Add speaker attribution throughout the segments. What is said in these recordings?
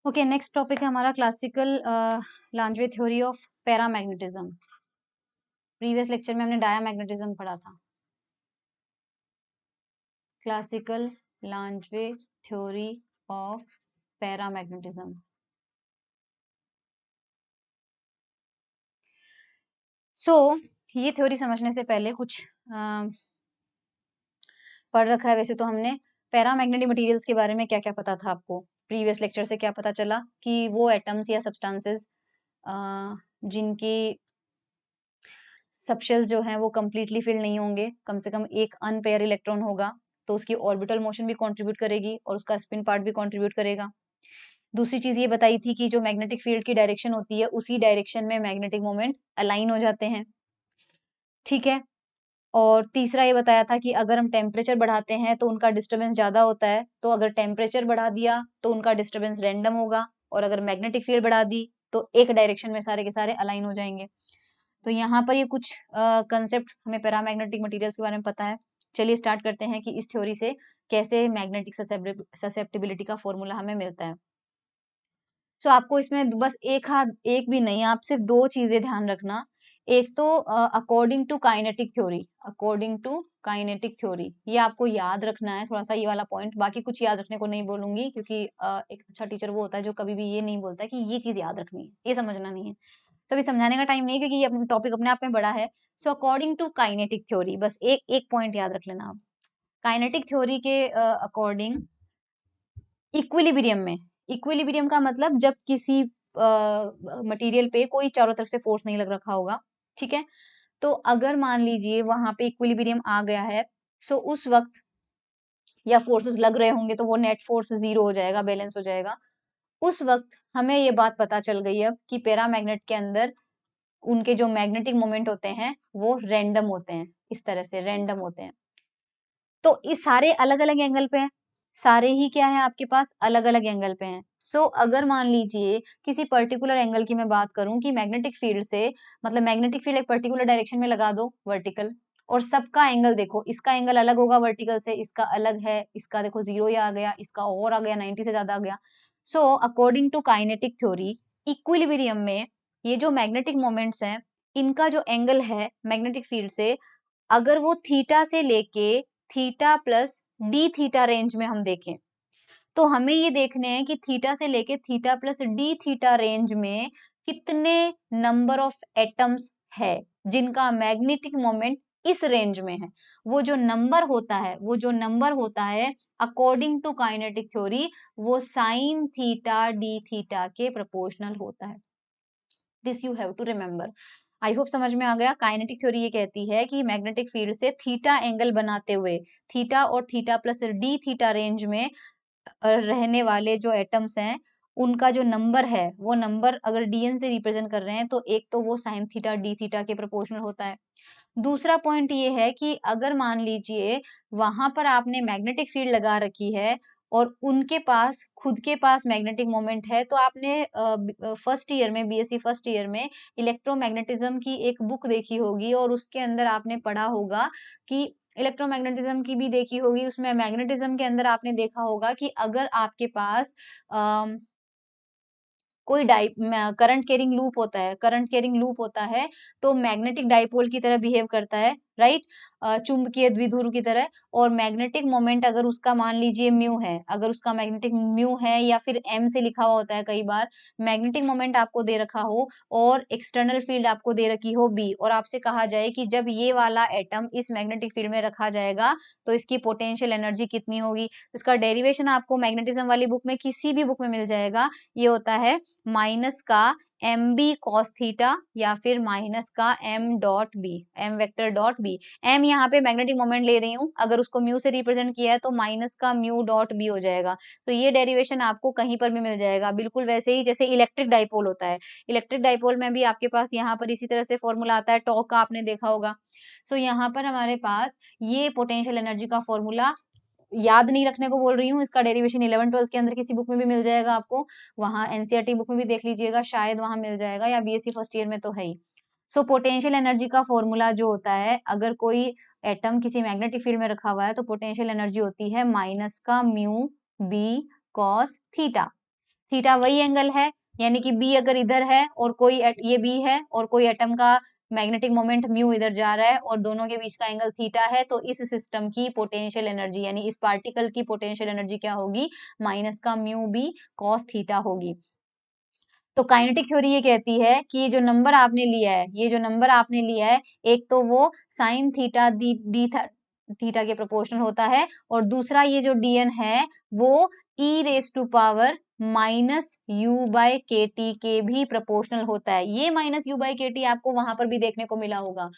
Speaker 1: Okay, next topic है हमारा classical Langevin theory of paramagnetism. Previous lecture में हमने डायामैग्नेटिज्म पढ़ा था। Classical Langevin theory of paramagnetism. ये थ्योरी समझने से पहले कुछ पढ़ रखा है। वैसे तो हमने पैरामैग्नेटिक मटेरियल्स के बारे में क्या क्या पता था आपको। प्रीवियस लेक्चर से क्या पता चला कि वो एटम्स या सब्सटेंसेस जिनकी सबशेल्स जो हैं वो कंप्लीटली फिल नहीं होंगे, कम से कम एक अनपेयर इलेक्ट्रॉन होगा, तो उसकी ऑर्बिटल मोशन भी कंट्रीब्यूट करेगी और उसका स्पिन पार्ट भी कंट्रीब्यूट करेगा। दूसरी चीज ये बताई थी कि जो मैग्नेटिक फील्ड की डायरेक्शन होती है उसी डायरेक्शन में मैग्नेटिक मोमेंट अलाइन हो जाते हैं, ठीक है। और तीसरा ये बताया था कि अगर हम टेम्परेचर बढ़ाते हैं तो उनका डिस्टर्बेंस ज्यादा होता है, तो अगर टेम्परेचर बढ़ा दिया तो उनका डिस्टर्बेंस रैंडम होगा, और अगर मैग्नेटिक फील्ड बढ़ा दी तो एक डायरेक्शन में सारे के सारे अलाइन हो जाएंगे। तो यहाँ पर ये कुछ कंसेप्ट हमें पैरामैग्नेटिक मटेरियल्स के बारे में पता है। चलिए स्टार्ट करते हैं कि इस थ्योरी से कैसे मैग्नेटिक ससेप्टिबिलिटी का फॉर्मूला हमें मिलता है। सो आपको इसमें बस एक भी नहीं, आप सिर्फ दो चीजें ध्यान रखना। एक तो according to kinetic theory, according to kinetic theory, ये आपको याद रखना है थोड़ा सा, ये वाला पॉइंट। बाकी कुछ याद रखने को नहीं बोलूंगी, क्योंकि एक अच्छा टीचर वो होता है जो कभी भी ये नहीं बोलता कि ये चीज याद रखनी है, ये समझना नहीं है। सभी समझाने का टाइम नहीं है, क्योंकि ये अपना टॉपिक अपने आप में बड़ा है। So according to kinetic theory, बस एक एक पॉइंट याद रख लेना आप। काइनेटिक थ्योरी के अकॉर्डिंग इक्विलिब्रियम में, इक्विलिब्रियम का मतलब जब किसी मटेरियल पे कोई चारों तरफ से फोर्स नहीं लग रखा होगा, ठीक है। तो अगर मान लीजिए वहां पे इक्विलिब्रियम आ गया है, सो उस वक्त या फोर्सेस लग रहे होंगे तो वो नेट फोर्स जीरो हो जाएगा, बैलेंस हो जाएगा। उस वक्त हमें ये बात पता चल गई अब कि पैरामैग्नेट के अंदर उनके जो मैग्नेटिक मोमेंट होते हैं वो रैंडम होते हैं, इस तरह से रैंडम होते हैं। तो इस सारे अलग अलग एंगल पे हैं, सारे ही क्या है आपके पास अलग अलग एंगल पे हैं। अगर मान लीजिए किसी पर्टिकुलर एंगल की मैं बात करूं कि मैग्नेटिक फील्ड से, मतलब मैग्नेटिक फील्ड एक पर्टिकुलर डायरेक्शन में लगा दो वर्टिकल, और सबका एंगल देखो, इसका एंगल अलग होगा वर्टिकल से, इसका अलग है, इसका देखो 0 ही आ गया, इसका और आ गया 90 से ज्यादा आ गया। According to kinetic theory, equilibrium में ये जो मैग्नेटिक मोमेंट्स हैं, इनका जो एंगल है मैग्नेटिक फील्ड से, अगर वो थीटा से लेके theta plus D theta range में हम देखें, तो हमें ये देखने हैं कि थीटा से लेके theta plus D theta range में कितने नंबर ऑफ एटम्स है जिनका मैग्नेटिक मोमेंट इस रेंज में है। वो जो नंबर होता है, वो जो नंबर होता है अकॉर्डिंग टू काइनेटिक थ्योरी, वो साइन थीटा डी थीटा के प्रोपोर्शनल होता है। This you have to remember. I hope समझ में आ गया। काइनेटिक थ्योरी ये कहती है कि मैग्नेटिक फील्ड से थीटा एंगल बनाते हुए, थीटा और theta plus D theta range में रहने वाले जो एटम्स हैं, उनका जो नंबर है, वो नंबर अगर डीएन से रिप्रेजेंट कर रहे हैं तो एक तो वो साइन थीटा डी थीटा के प्रोपोर्शनल होता है। दूसरा पॉइंट ये है कि अगर मान लीजिए वहां पर आपने मैग्नेटिक फील्ड लगा रखी है और उनके पास खुद के पास मैग्नेटिक मोमेंट है, तो आपने फर्स्ट ईयर में, बीएससी फर्स्ट ईयर में इलेक्ट्रोमैग्नेटिज्म की एक बुक देखी होगी और उसके अंदर आपने पढ़ा होगा कि इलेक्ट्रोमैग्नेटिज्म की भी देखी होगी, उसमें मैग्नेटिज्म के अंदर आपने देखा होगा कि अगर आपके पास कोई करंट कैरिंग लूप होता है, करंट कैरिंग लूप होता है, तो मैग्नेटिक डाइपोल की तरह बिहेव करता है, राइट, चुंबकीय द्विध्रुव की तरह। और मैग्नेटिक मोमेंट अगर उसका मान लीजिए म्यू है, अगर उसका मैग्नेटिक म्यू है या फिर एम से लिखा हुआ होता है, कई बार मैग्नेटिक मोमेंट आपको दे रखा हो और एक्सटर्नल फील्ड आपको दे रखी हो बी, और आपसे कहा जाए कि जब ये वाला एटम इस मैग्नेटिक फील्ड में रखा जाएगा तो इसकी पोटेंशियल एनर्जी कितनी होगी। इसका डेरिवेशन आपको मैग्नेटिज्म वाली बुक में, किसी भी बुक में मिल जाएगा। ये होता है माइनस का एम बी कॉस थीटा या फिर माइनस का m dot B, m vector dot B. M यहाँ पे मैग्नेटिक मोमेंट ले रही हूँ, अगर उसको म्यू से रिप्रेजेंट किया है तो माइनस का म्यू डॉट बी हो जाएगा। तो ये डेरिवेशन आपको कहीं पर भी मिल जाएगा, बिल्कुल वैसे ही जैसे इलेक्ट्रिक डाइपोल होता है। इलेक्ट्रिक डाइपोल में भी आपके पास यहाँ पर इसी तरह से फॉर्मूला आता है, टॉर्क का आपने देखा होगा। यहाँ पर हमारे पास ये पोटेंशियल एनर्जी का फॉर्मूला याद नहीं रखने को बोल रही हूँ, इसका डेरिवेशन 11-12 के अंदर किसी बुक में भी मिल जाएगा आपको, वहां एनसीईआरटी बुक में भी देख लीजिएगा, शायद वहां मिल जाएगा, या बीएससी फर्स्ट ईयर में तो है ही। पोटेंशियल एनर्जी का फॉर्मूला जो होता है, अगर कोई एटम किसी मैग्नेटिक फील्ड में रखा हुआ है तो पोटेंशियल एनर्जी होती है माइनस का mu B cos theta. Theta वही एंगल है, यानी कि बी अगर इधर है और कोई ये बी है और कोई एटम का मैग्नेटिक मोमेंट म्यू इधर जा रहा है और दोनों के बीच का एंगल थीटा है, तो इस सिस्टम की पोटेंशियल एनर्जी यानी इस पार्टिकल की पोटेंशियल एनर्जी क्या होगी, माइनस का म्यू बी कॉस थीटा होगी। तो काइनेटिक थ्योरी ये कहती है कि ये जो नंबर आपने लिया है, ये जो नंबर आपने लिया है, एक तो वो साइन थीटा डी थीटा के प्रोपोर्शनल होता है और दूसरा ये जो dn है वो e raise to power minus u by k T के भी प्रोपोर्शनल होता है। ये minus u by k T आपको वहां पर भी देखने को मिला होगा।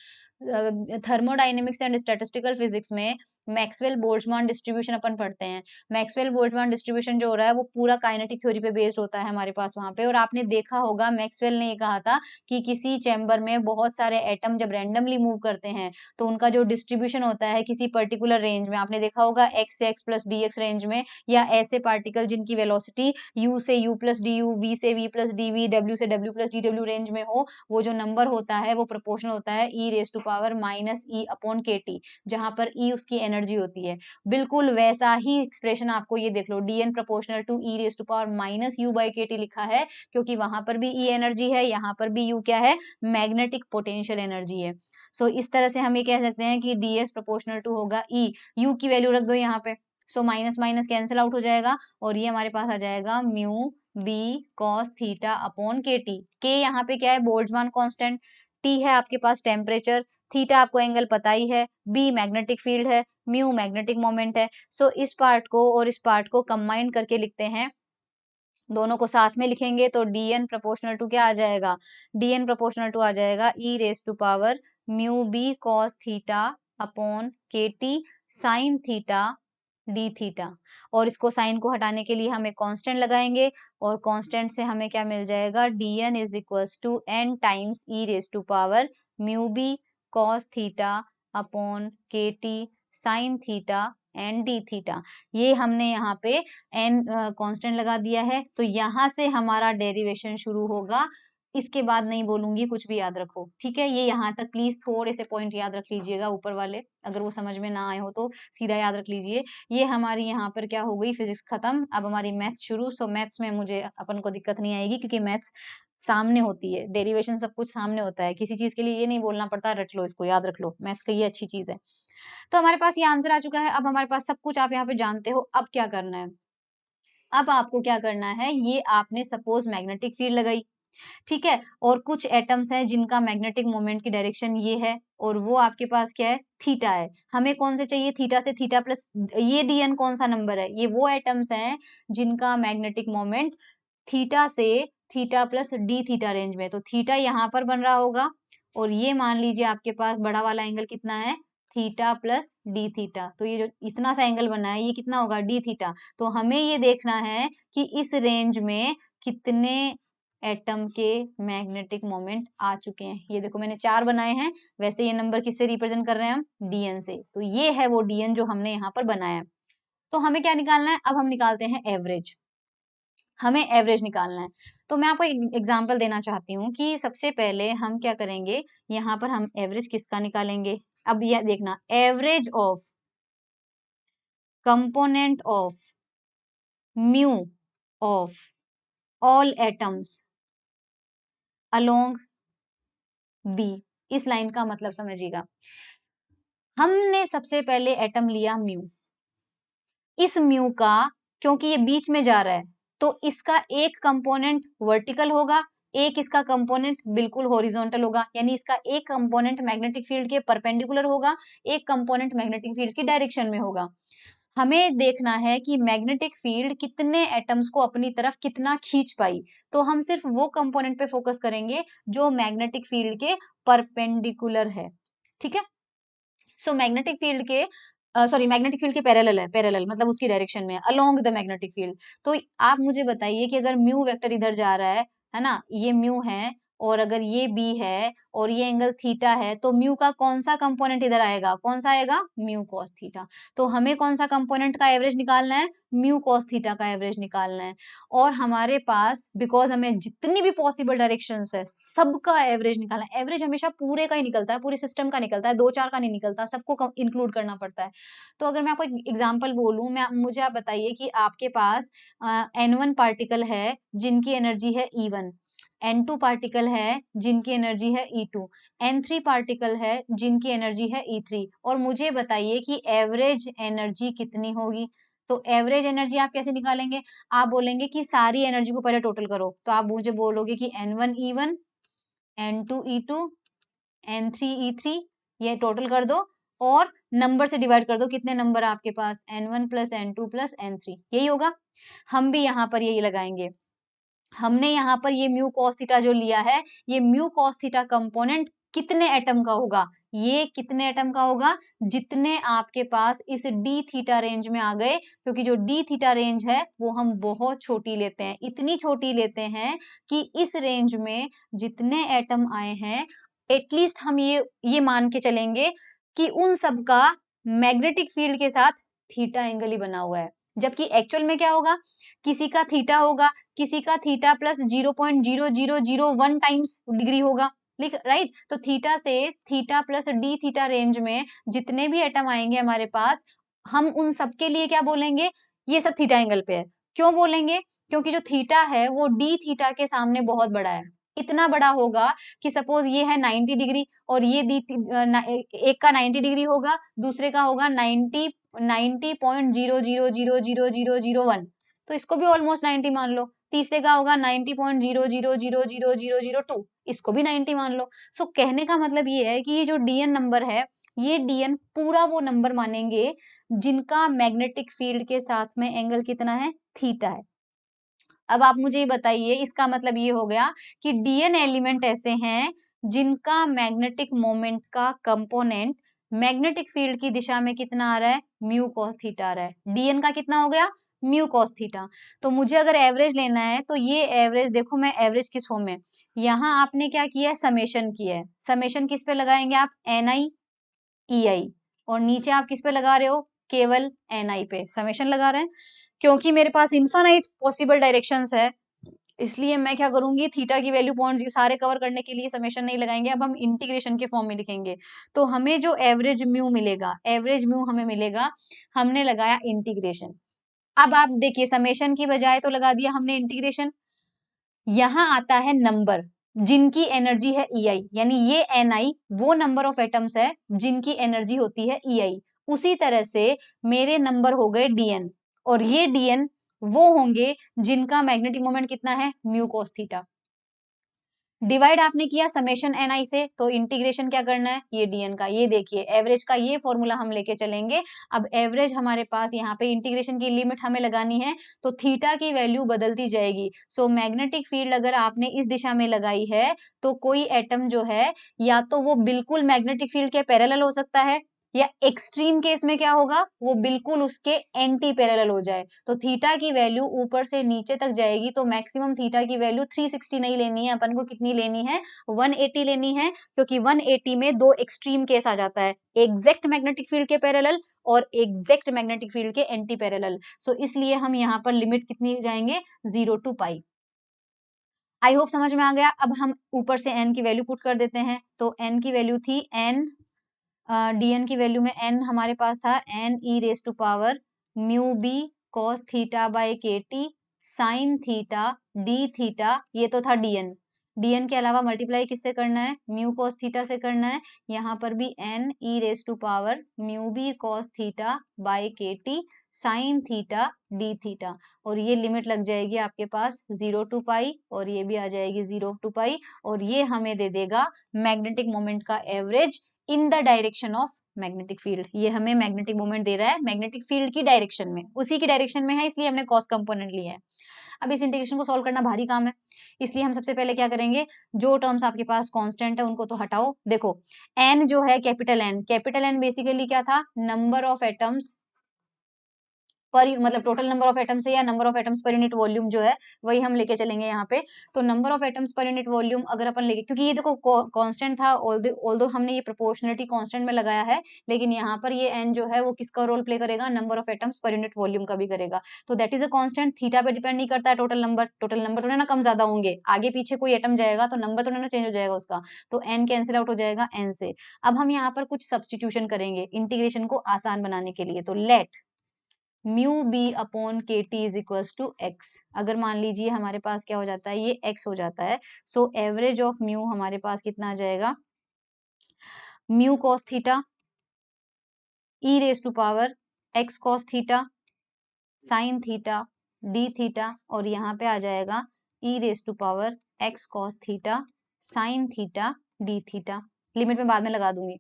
Speaker 1: थर्मोडाइनेमिक्स एंड स्टैटिस्टिकल फिजिक्स में मैक्सवेल बोल्ट्जमान डिस्ट्रीब्यूशन अपन पढ़ते हैं। मैक्सवेल बोल्ट्जमान डिस्ट्रीब्यूशन जो हो रहा है वो पूरा काइनेटिक थ्योरी पे बेस्ड होता है हमारे पास वहां पे। और आपने देखा होगा मैक्सवेल ने ये कहा था कि किसी चैम्बर में बहुत सारे एटम जब रैंडमली मूव करते हैं तो उनका जो डिस्ट्रीब्यूशन होता है किसी पर्टिकुलर रेंज में, आपने देखा होगा एक्स से X plus D X range में, या ऐसे पार्टिकल जिनकी वेलोसिटी यू से U plus D U, V से V plus D V, W से W plus D W range में हो, वो जो नंबर होता है वो प्रोपोर्शनल होता है E raise to power minus E upon के टी, जहां पर ई उसकी एनर्जी होती है। बिल्कुल वैसा ही एक्सप्रेशन आपको ये देख लो, dn proportional to e raise to power minus u by के टी लिखा है, क्योंकि वहां पर भी ई एनर्जी है, यहाँ पर भी यू क्या है, मैग्नेटिक पोटेंशियल एनर्जी है। सो इस तरह से हम ये कह सकते हैं कि ds प्रोपोर्शनल टू होगा ई, यू की वैल्यू रख दो यहाँ पे, so minus minus cancel out हो जाएगा और ये हमारे पास आ जाएगा mu B cos theta upon के टी। के यहाँ पे क्या है, बोल्ट्जमान कांस्टेंट, टी है आपके पास टेम्परेचर, थीटा आपको एंगल पता ही है, बी मैग्नेटिक फील्ड है, म्यू मैग्नेटिक मोमेंट है। सो इस पार्ट को और इस पार्ट को कंबाइन करके लिखते हैं, दोनों को साथ में लिखेंगे तो dn प्रोपोर्शनल टू क्या आ जाएगा, dn प्रोपोर्शनल टू आ जाएगा e raise to power mu B cos theta upon के T sine theta D theta. और इसको साइन को हटाने के लिए हम एक कांस्टेंट लगाएंगे और कांस्टेंट से हमें क्या मिल जाएगा, dn is equals to n times e raise to power mu B cos theta upon के T sine theta and D theta. ये हमने यहाँ पे एन कांस्टेंट लगा दिया है, तो यहाँ से हमारा डेरिवेशन शुरू होगा। इसके बाद नहीं बोलूंगी, कुछ भी याद रखो, ठीक है। ये यहाँ तक प्लीज थोड़े से पॉइंट याद रख लीजिएगा ऊपर वाले, अगर वो समझ में ना आए हो तो सीधा याद रख लीजिए। ये हमारी यहाँ पर क्या हो गई, फिजिक्स खत्म, अब हमारी मैथ्स शुरू। सो मैथ्स में मुझे अपन को दिक्कत नहीं आएगी क्योंकि मैथ्स सामने होती है, डेरिवेशन सब कुछ सामने होता है, किसी चीज के लिए ये नहीं बोलना पड़ता रट लो, इसको याद रख लो, मैथ्स का ये अच्छी चीज है। तो हमारे पास ये आंसर आ चुका है, अब हमारे पास सब कुछ आप यहाँ पे जानते हो। अब क्या करना है, अब आपको क्या करना है, ये आपने सपोज मैग्नेटिक फील्ड लगाई, ठीक है, और कुछ एटम्स हैं जिनका मैग्नेटिक मोमेंट की डायरेक्शन ये है और वो आपके पास क्या है, थीटा है। हमें कौन से चाहिए, थीटा से थीटा प्लस, ये dn कौन सा नंबर है, ये वो एटम्स हैं जिनका मैग्नेटिक मोमेंट थीटा से theta plus D theta range में, तो थीटा यहाँ पर बन रहा होगा और ये मान लीजिए आपके पास बड़ा वाला एंगल कितना है, थीटा प्लस डी थीटा। तो ये जो इतना सा एंगल बना है ये कितना होगा, डी थीटा। तो हमें ये देखना है कि इस रेंज में कितने एटम के मैग्नेटिक मोमेंट आ चुके हैं। ये देखो मैंने 4 बनाए हैं, वैसे ये नंबर किससे रिप्रेजेंट कर रहे हैं हम, डीएन से। तो ये है वो डीएन जो हमने यहाँ पर बनाया है। तो हमें क्या निकालना है, अब हम निकालते हैं एवरेज, हमें एवरेज निकालना है। तो मैं आपको एक एग्जांपल देना चाहती हूँ कि सबसे पहले हम क्या करेंगे, यहाँ पर हम एवरेज किसका निकालेंगे। अब यह देखना, average of component of mu of all atoms along B, इस लाइन का मतलब समझिएगा। हमने सबसे पहले एटम लिया म्यू, इस म्यू का क्योंकि ये बीच में जा रहा है तो इसका एक कंपोनेंट वर्टिकल होगा, एक इसका कंपोनेंट बिल्कुल हॉरिजॉन्टल होगा, यानी इसका एक कंपोनेंट मैग्नेटिक फील्ड के परपेंडिकुलर होगा, एक कंपोनेंट मैग्नेटिक फील्ड की डायरेक्शन में होगा। हमें देखना है कि मैग्नेटिक फील्ड कितने एटम्स को अपनी तरफ कितना खींच पाई, तो हम सिर्फ वो कंपोनेंट पे फोकस करेंगे जो मैग्नेटिक फील्ड के परपेंडिकुलर है, ठीक है। सो मैग्नेटिक फील्ड के मैग्नेटिक फील्ड के पैरेलल है, पैरेलल मतलब उसकी डायरेक्शन में, अलोंग द मैग्नेटिक फील्ड। तो आप मुझे बताइए कि अगर म्यू वेक्टर इधर जा रहा है ना, ये म्यू है और अगर ये b है और ये एंगल थीटा है, तो म्यू का कौन सा कंपोनेंट इधर आएगा, कौन सा आएगा, म्यू कॉस थीटा। तो हमें कौन सा कंपोनेंट का एवरेज निकालना है, म्यू कॉस थीटा का एवरेज निकालना है। और हमारे पास बिकॉज हमें जितनी भी पॉसिबल डायरेक्शंस है सबका एवरेज निकालना है। एवरेज हमेशा पूरे का ही निकलता है, पूरे सिस्टम का निकलता है, 2-4 का नहीं निकलता, सबको इंक्लूड करना पड़ता है। तो अगर मैं आपको एक एग्जांपल बोलूं, मुझे आप बताइए कि आपके पास N1 पार्टिकल है जिनकी एनर्जी है E1, N2 पार्टिकल है जिनकी एनर्जी है E2, N3 पार्टिकल है जिनकी एनर्जी है E3, और मुझे बताइए कि एवरेज एनर्जी कितनी होगी। तो एवरेज एनर्जी आप कैसे निकालेंगे, आप बोलेंगे कि सारी एनर्जी को पहले टोटल करो, तो आप मुझे बोलोगे कि N1 E1, N2 E2, N3 E3, ये टोटल कर दो और नंबर से डिवाइड कर दो, कितने नंबर आपके पास, N1 plus N2 plus N3, यही होगा। हम भी यहाँ पर यही लगाएंगे। हमने यहाँ पर ये म्यू कॉस थीटा जो लिया है, ये म्यू कॉस थीटा कंपोनेंट कितने एटम का होगा, ये कितने एटम का होगा, जितने आपके पास इस डी थीटा रेंज में आ गए, क्योंकि जो डी थीटा रेंज है वो हम बहुत छोटी लेते हैं, इतनी छोटी लेते हैं कि इस रेंज में जितने एटम आए हैं एटलीस्ट हम ये मान के चलेंगे कि उन सब का मैग्नेटिक फील्ड के साथ थीटा एंगल ही बना हुआ है। जबकि एक्चुअल में क्या होगा, किसी का थीटा होगा, किसी का थीटा प्लस 0.0001 टाइम्स डिग्री होगा, राइट। तो थीटा से theta plus D theta range में जितने भी एटम आएंगे हमारे पास, हम उन सब के लिए क्या बोलेंगे, ये सब थीटा एंगल पे है। क्यों बोलेंगे, क्योंकि जो थीटा है वो डी थीटा के सामने बहुत बड़ा है, इतना बड़ा होगा कि सपोज ये है 90 डिग्री और ये एक का 90 डिग्री होगा, दूसरे का होगा 90.00000001, तो इसको भी ऑलमोस्ट 90 मान लो। तीसरे का होगा 90.00000002, इसको भी 90 मान लो। सो कहने का मतलब ये है कि ये जो डीएन नंबर है, ये डीएन पूरा वो नंबर मानेंगे जिनका मैग्नेटिक फील्ड के साथ में एंगल कितना है, थीटा है। अब आप मुझे ये बताइए, इसका मतलब ये हो गया कि डीएन एलिमेंट ऐसे हैं जिनका मैग्नेटिक मोमेंट का कंपोनेंट मैग्नेटिक फील्ड की दिशा में कितना आ रहा है, म्यू कॉस थीटा आ रहा है। डीएन का कितना हो गया, म्यू कॉस थीटा। तो मुझे अगर एवरेज लेना है तो ये एवरेज देखो, मैं एवरेज किस फॉर्म में, यहाँ आपने क्या किया है, समेशन किया है। समेशन किस पे लगाएंगे आप, एन आई ई आई, और नीचे आप किस पे लगा रहे हो, केवल एन आई पे समेशन लगा रहे हैं। क्योंकि मेरे पास इन्फानाइट पॉसिबल डायरेक्शंस है, इसलिए मैं क्या करूंगी, थीटा की वैल्यू पॉइंट सारे कवर करने के लिए समेशन नहीं लगाएंगे, अब हम इंटीग्रेशन के फॉर्म में लिखेंगे। तो हमें जो एवरेज म्यू मिलेगा, एवरेज म्यू हमें मिलेगा, हमने लगाया इंटीग्रेशन। अब आप देखिए, समेशन की बजाय तो लगा दिया हमने इंटीग्रेशन। यहाँ आता है नंबर जिनकी एनर्जी है ई आई, यानी ये एन आई वो नंबर ऑफ एटम्स है जिनकी एनर्जी होती है ई आई। उसी तरह से मेरे नंबर हो गए डीएन, और ये डीएन वो होंगे जिनका मैग्नेटिक मोमेंट कितना है, म्यू कॉस थीटा। डिवाइड आपने किया समेशन एन आई से, तो इंटीग्रेशन क्या करना है, ये डीएन का, ये देखिए एवरेज का ये फॉर्मूला हम लेके चलेंगे। अब एवरेज हमारे पास यहाँ पे इंटीग्रेशन की लिमिट हमें लगानी है, तो थीटा की वैल्यू बदलती जाएगी। सो मैग्नेटिक फील्ड अगर आपने इस दिशा में लगाई है, तो कोई एटम जो है या तो वो बिल्कुल मैग्नेटिक फील्ड के पैरेलल हो सकता है, या एक्सट्रीम केस में क्या होगा, वो बिल्कुल उसके एंटी पैरेलल हो जाए। तो थीटा की वैल्यू ऊपर से नीचे तक जाएगी, तो मैक्सिमम थीटा की वैल्यू 360 नहीं लेनी है अपन को, कितनी लेनी है, 180 लेनी है। क्योंकि 180 में दो एक्सट्रीम केस आ जाता है, एग्जैक्ट मैग्नेटिक फील्ड के पैरेलल और एग्जैक्ट मैग्नेटिक फील्ड के एंटी पैरेलल। सो इसलिए हम यहाँ पर लिमिट कितनी जाएंगे, 0 to पाई। आई होप समझ में आ गया। अब हम ऊपर से n की वैल्यू पुट कर देते हैं, तो n की वैल्यू थी n, dn की वैल्यू में n हमारे पास था n e raise to power mu B cos theta by के T sine theta D theta, ये तो था dn। dn के अलावा मल्टीप्लाई किससे करना है, म्यू कॉस थीटा से करना है। यहाँ पर भी n e raise to power mu B cos theta by के T sine theta D theta, और ये लिमिट लग जाएगी आपके पास 0 to पाई, और ये भी आ जाएगी 0 to पाई, और ये हमें दे देगा मैग्नेटिक मोमेंट का average in the direction of magnetic field. ये हमें मैग्नेटिक मोमेंट दे रहा है मैग्नेटिक फील्ड की डायरेक्शन में, उसी की डायरेक्शन में है, इसलिए हमने कॉस कंपोनेंट लिया है। अब इस इंटीग्रेशन को सॉल्व करना भारी काम है, इसलिए हम सबसे पहले क्या करेंगे, जो टर्म्स आपके पास कांस्टेंट है उनको तो हटाओ। देखो n जो है कैपिटल N बेसिकली क्या था, नंबर ऑफ एटम्स पर मतलब टोटल नंबर ऑफ एटम्स है या number of atoms per unit volume जो है वही हम लेके चलेंगे यहाँ पे। तो number of atoms per unit volume अगर अपन लेके, क्योंकि ये देखो कांस्टेंट था, ऑल्दो हमने ये प्रोपोर्शनलिटी कांस्टेंट में लगाया है, लेकिन यहाँ पर ये n जो है वो किसका रोल प्ले करेगा, number of atoms per unit volume का भी करेगा। तो that is a constant, theta पे डिपेंड नहीं करता है टोटल नंबर थोड़ा ना कम ज्यादा होंगे, आगे पीछे कोई एटम जाएगा तो नंबर तो ना चेंज हो जाएगा उसका, तो n कैंसिल आउट हो जाएगा n से। अब हम यहाँ पर कुछ सब्सटीट्यूशन करेंगे इंटीग्रेशन को आसान बनाने के लिए। तो लेट म्यू बी अपॉन के T is equal to x. अगर मान लीजिए हमारे पास क्या हो जाता है, ये x हो जाता है, सो एवरेज ऑफ म्यू हमारे पास कितना आ जाएगा, mu cos theta E raise to power x cos theta sine theta D theta, और यहाँ पे आ जाएगा E raise to power x cos theta sine theta D theta. Limit में बाद में लगा दूंगी,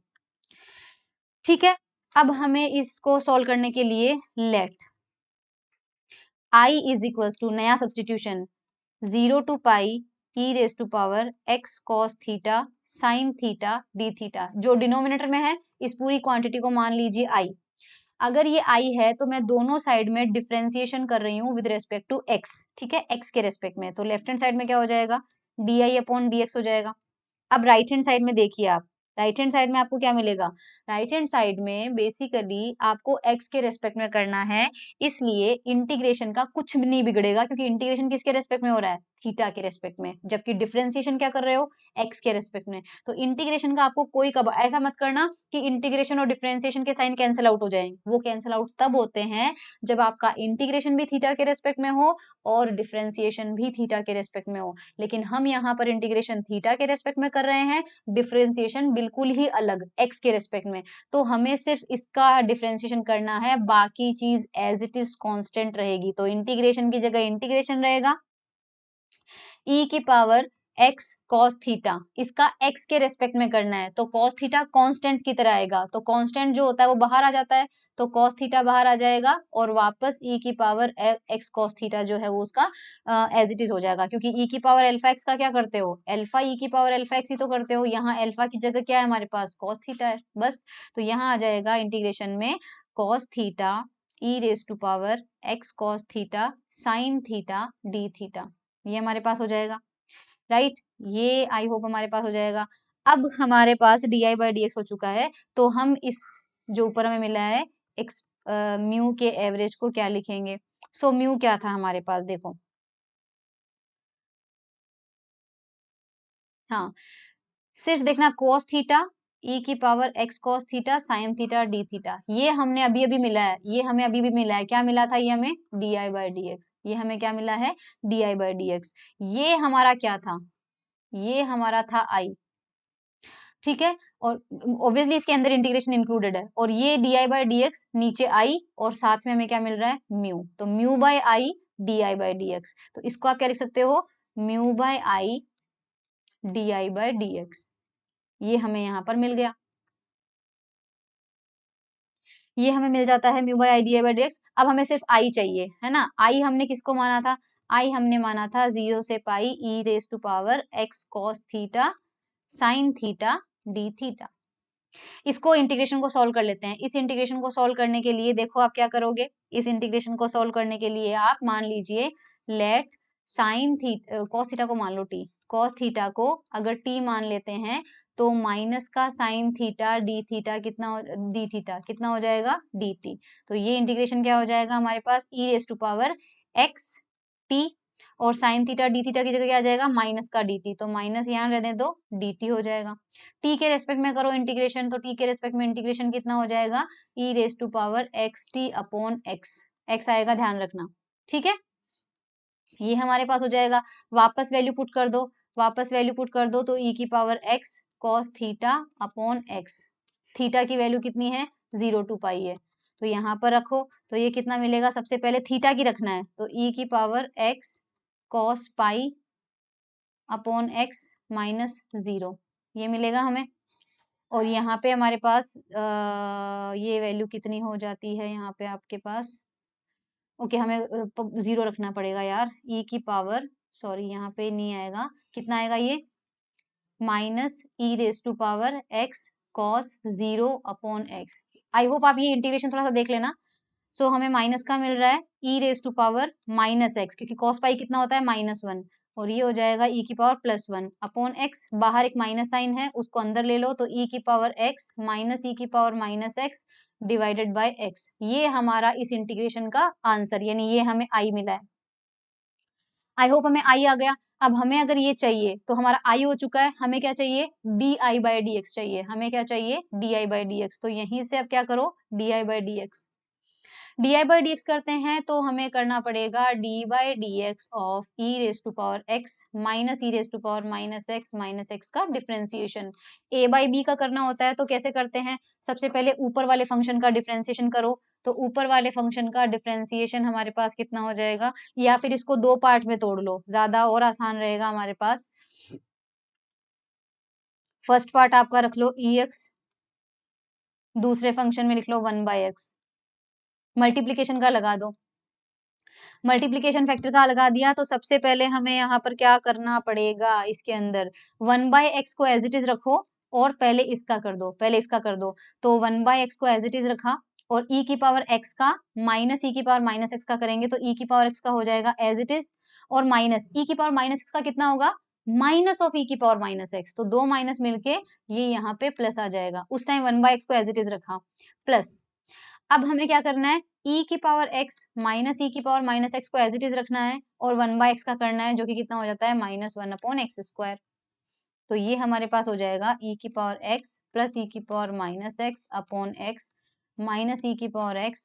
Speaker 1: ठीक है। अब हमें इसको सॉल्व करने के लिए let I is equal to, नया substitution, 0 to pi E raise to power x cos theta sine theta D theta. जो डिनोमिनेटर में है इस पूरी क्वांटिटी को मान लीजिए आई। अगर ये आई है तो मैं दोनों साइड में डिफरेंशिएशन कर रही हूँ विद रेस्पेक्ट टू एक्स, ठीक है, एक्स के रेस्पेक्ट में। तो लेफ्ट हैंड साइड में क्या हो जाएगा, D I upon D X हो जाएगा। अब राइट हैंड साइड में देखिए आप, राइट हैंड साइड में आपको क्या मिलेगा, राइट हैंड साइड में बेसिकली आपको x के रेस्पेक्ट में करना है, इसलिए इंटीग्रेशन का कुछ भी नहीं बिगड़ेगा, क्योंकि इंटीग्रेशन किसके रेस्पेक्ट में हो रहा है, थीटा के रेस्पेक्ट में, जबकि डिफरेंशिएशन क्या कर रहे हो, x के रेस्पेक्ट में। तो इंटीग्रेशन का आपको कोई कब ऐसा मत करना कि इंटीग्रेशन और डिफरेंशिएशन के साइन कैंसिल आउट हो जाएंगे, वो कैंसिल आउट तब होते हैं जब आपका इंटीग्रेशन भी थीटा के रेस्पेक्ट में हो और डिफरेंशिएशन भी थीटा के रेस्पेक्ट में हो। लेकिन हम यहाँ पर इंटीग्रेशन थीटा के रेस्पेक्ट में कर रहे हैं, डिफरेंशिएशन बिल्कुल ही अलग एक्स के रेस्पेक्ट में। तो हमें सिर्फ इसका डिफरेंशिएशन करना है, बाकी चीज एज इट इज कांस्टेंट रहेगी। तो इंटीग्रेशन की जगह इंटीग्रेशन रहेगा, ई की पावर एक्स कॉस थीटा, इसका एक्स के रेस्पेक्ट में करना है, तो कॉस थीटा कांस्टेंट की तरह आएगा, तो कांस्टेंट जो होता है वो बाहर आ जाता है, तो कॉस थीटा बाहर आ जाएगा और वापस ई की पावर एक्स कॉस थीटा जो है वो उसका एज इट इज हो जाएगा। क्योंकि ई की पावर अल्फा एक्स का क्या करते हो, अल्फा ई की पावर अल्फा एक्स ही तो करते हो, यहाँ अल्फा की जगह क्या है हमारे पास, कॉस थीटा है बस। तो यहाँ आ जाएगा इंटीग्रेशन में cos theta E raise to power x cos theta sine theta D theta, ये हमारे पास हो जाएगा, राइट। ये आई होप हमारे पास हो जाएगा। अब हमारे पास D I by D X हो चुका है, तो हम इस जो ऊपर हमें मिला है एक्स म्यू के एवरेज को क्या लिखेंगे। सो म्यू क्या था हमारे पास, देखो हाँ, सिर्फ देखना कोस थीटा ई की power x cos theta sine theta D theta, ये हमने अभी अभी मिला है, ये हमें अभी भी मिला है, क्या मिला था, ये हमें D I by D x, ये हमें क्या मिला है, D I by D x. ये हमारा क्या था, ये हमारा था आई, ठीक है, और ऑब्वियसली इसके अंदर इंटीग्रेशन इंक्लूडेड है, और ये D I by D x नीचे आई, और साथ में हमें क्या मिल रहा है, म्यू, तो mu by I D I by D x. तो इसको आप क्या लिख सकते हो, mu by I D I by D x, ये हमें यहाँ पर मिल गया, ये हमें मिल जाता है mu by I D I by D x. अब हमें सिर्फ आई चाहिए, है ना, आई हमने किसको माना था, आई हमने माना था 0 से pi E raise to power x cos theta sine theta D theta. इसको इंटीग्रेशन को सॉल्व कर लेते हैं। इस इंटीग्रेशन को सॉल्व करने के लिए देखो आप क्या करोगे, इस इंटीग्रेशन को सॉल्व करने के लिए आप मान लीजिए late sine theta cos theta को मान लो टी, कॉस थीटा को अगर टी मान लेते हैं तो माइनस का साइन थीटा डी थीटा कितना, डी थीटा कितना हो जाएगा, डी टी। तो ये इंटीग्रेशन क्या हो जाएगा हमारे पास, E raise to power X T, और साइन थीटा डी थीटा की जगह क्या आ जाएगा, माइनस का डी टी, तो माइनस यहाँ रहने दो, डी टी हो जाएगा। टी के रेस्पेक्ट में करो इंटीग्रेशन, तो टी के रेस्पेक्ट में इंटीग्रेशन कितना हो जाएगा, E raise to power X T upon X, X आएगा ध्यान रखना, ठीक है, ये हमारे पास हो जाएगा। वापस वैल्यू पुट कर दो, वापस वैल्यू पुट कर दो, तो ई की power x cos theta upon x, theta की वैल्यू कितनी है, 0 टू पाई है, तो यहाँ पर रखो, तो ये कितना मिलेगा, सबसे पहले थीटा की रखना है, तो ई की power x cos pi upon X minus 0, ये मिलेगा हमें। और यहाँ पे हमारे पास ये वैल्यू कितनी हो जाती है, यहाँ पे आपके पास, ओके हमें 0 रखना पड़ेगा यार, ई की पावर, सॉरी यहाँ पे नहीं आएगा, कितना आएगा ये, minus e raise to power x cos 0 upon x. I hope आप ये इंटीग्रेशन थोड़ा सा देख लेना, सो हमें माइनस का मिल रहा है E raise to power minus X, क्योंकि कॉस पाई कितना होता है -1, और ये हो जाएगा ई की पावर +1 अपॉन एक्स। बाहर एक माइनस साइन है, उसको अंदर ले लो, तो ई की पावर एक्स माइनस ई की power minus x divided by x. ये हमारा इस इंटीग्रेशन का आंसर, यानी ये हमें आई मिला है। आई होप हमें आई आ गया। अब हमें अगर ये चाहिए तो हमारा आई हो चुका है, हमें क्या चाहिए, d I by D x चाहिए। हमें क्या चाहिए, d I by D x. तो यहीं से अब क्या करो, d I by D x. D I by D x करते हैं तो हमें करना पड़ेगा d by D x of e raise to power x minus e raise to power minus x का डिफरेंशिएशन। ए बाई बी का करना होता है तो कैसे करते हैं, सबसे पहले ऊपर वाले फंक्शन का डिफरेंशिएशन करो। तो ऊपर वाले फंक्शन का डिफरेंशिएशन हमारे पास कितना हो जाएगा, या फिर इसको दो पार्ट में तोड़ लो, ज्यादा और आसान रहेगा हमारे पास। फर्स्ट पार्ट आपका रख लो ई एक्स, दूसरे फंक्शन में लिख लो 1/x, मल्टीप्लीकेशन का लगा दो। मल्टीप्लीकेशन फैक्टर का लगा दिया तो सबसे पहले हमें यहाँ पर क्या करना पड़ेगा, इसके अंदर 1/x को एज इट इज रखो और पहले इसका कर दो, पहले इसका कर दो। तो 1/x को एज इट इज रखा और e की पावर x का माइनस e की पावर माइनस x का करेंगे तो e की पावर x का हो जाएगा एज इट इज, और माइनस e की पावर माइनस x का कितना होगा, माइनस ऑफ e की पावर माइनस x। तो दो माइनस मिलके ये यहाँ पे प्लस आ जाएगा। उस टाइम 1/x को एज इट इज रखा प्लस। अब हमें क्या करना है, e की पावर x माइनस e की पावर माइनस x को एज इट इज रखना है और 1/x का करना है, जो कि कितना हो जाता है -1 अपॉन एक्स स्क्वायर। तो ये हमारे पास हो जाएगा e की पावर x प्लस e की power minus X upon X minus e की power x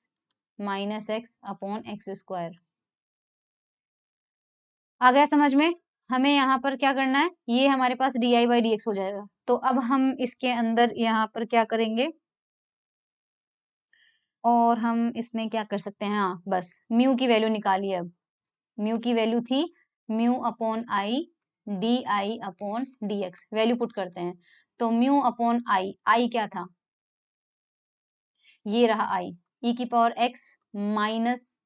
Speaker 1: minus X upon X square. आ गया समझ में। हमें यहाँ पर क्या करना है, ये हमारे पास D I by D X हो जाएगा। तो अब हम इसके अंदर यहाँ पर क्या करेंगे, और हम इसमें क्या कर सकते हैं, हाँ बस म्यू की वैल्यू निकालिए। अब म्यू की वैल्यू थी mu upon I D I upon D x, value put करते हैं। तो म्यू अपॉन आई क्या था, ये रहा आई, ई की पावर एक्स माइनस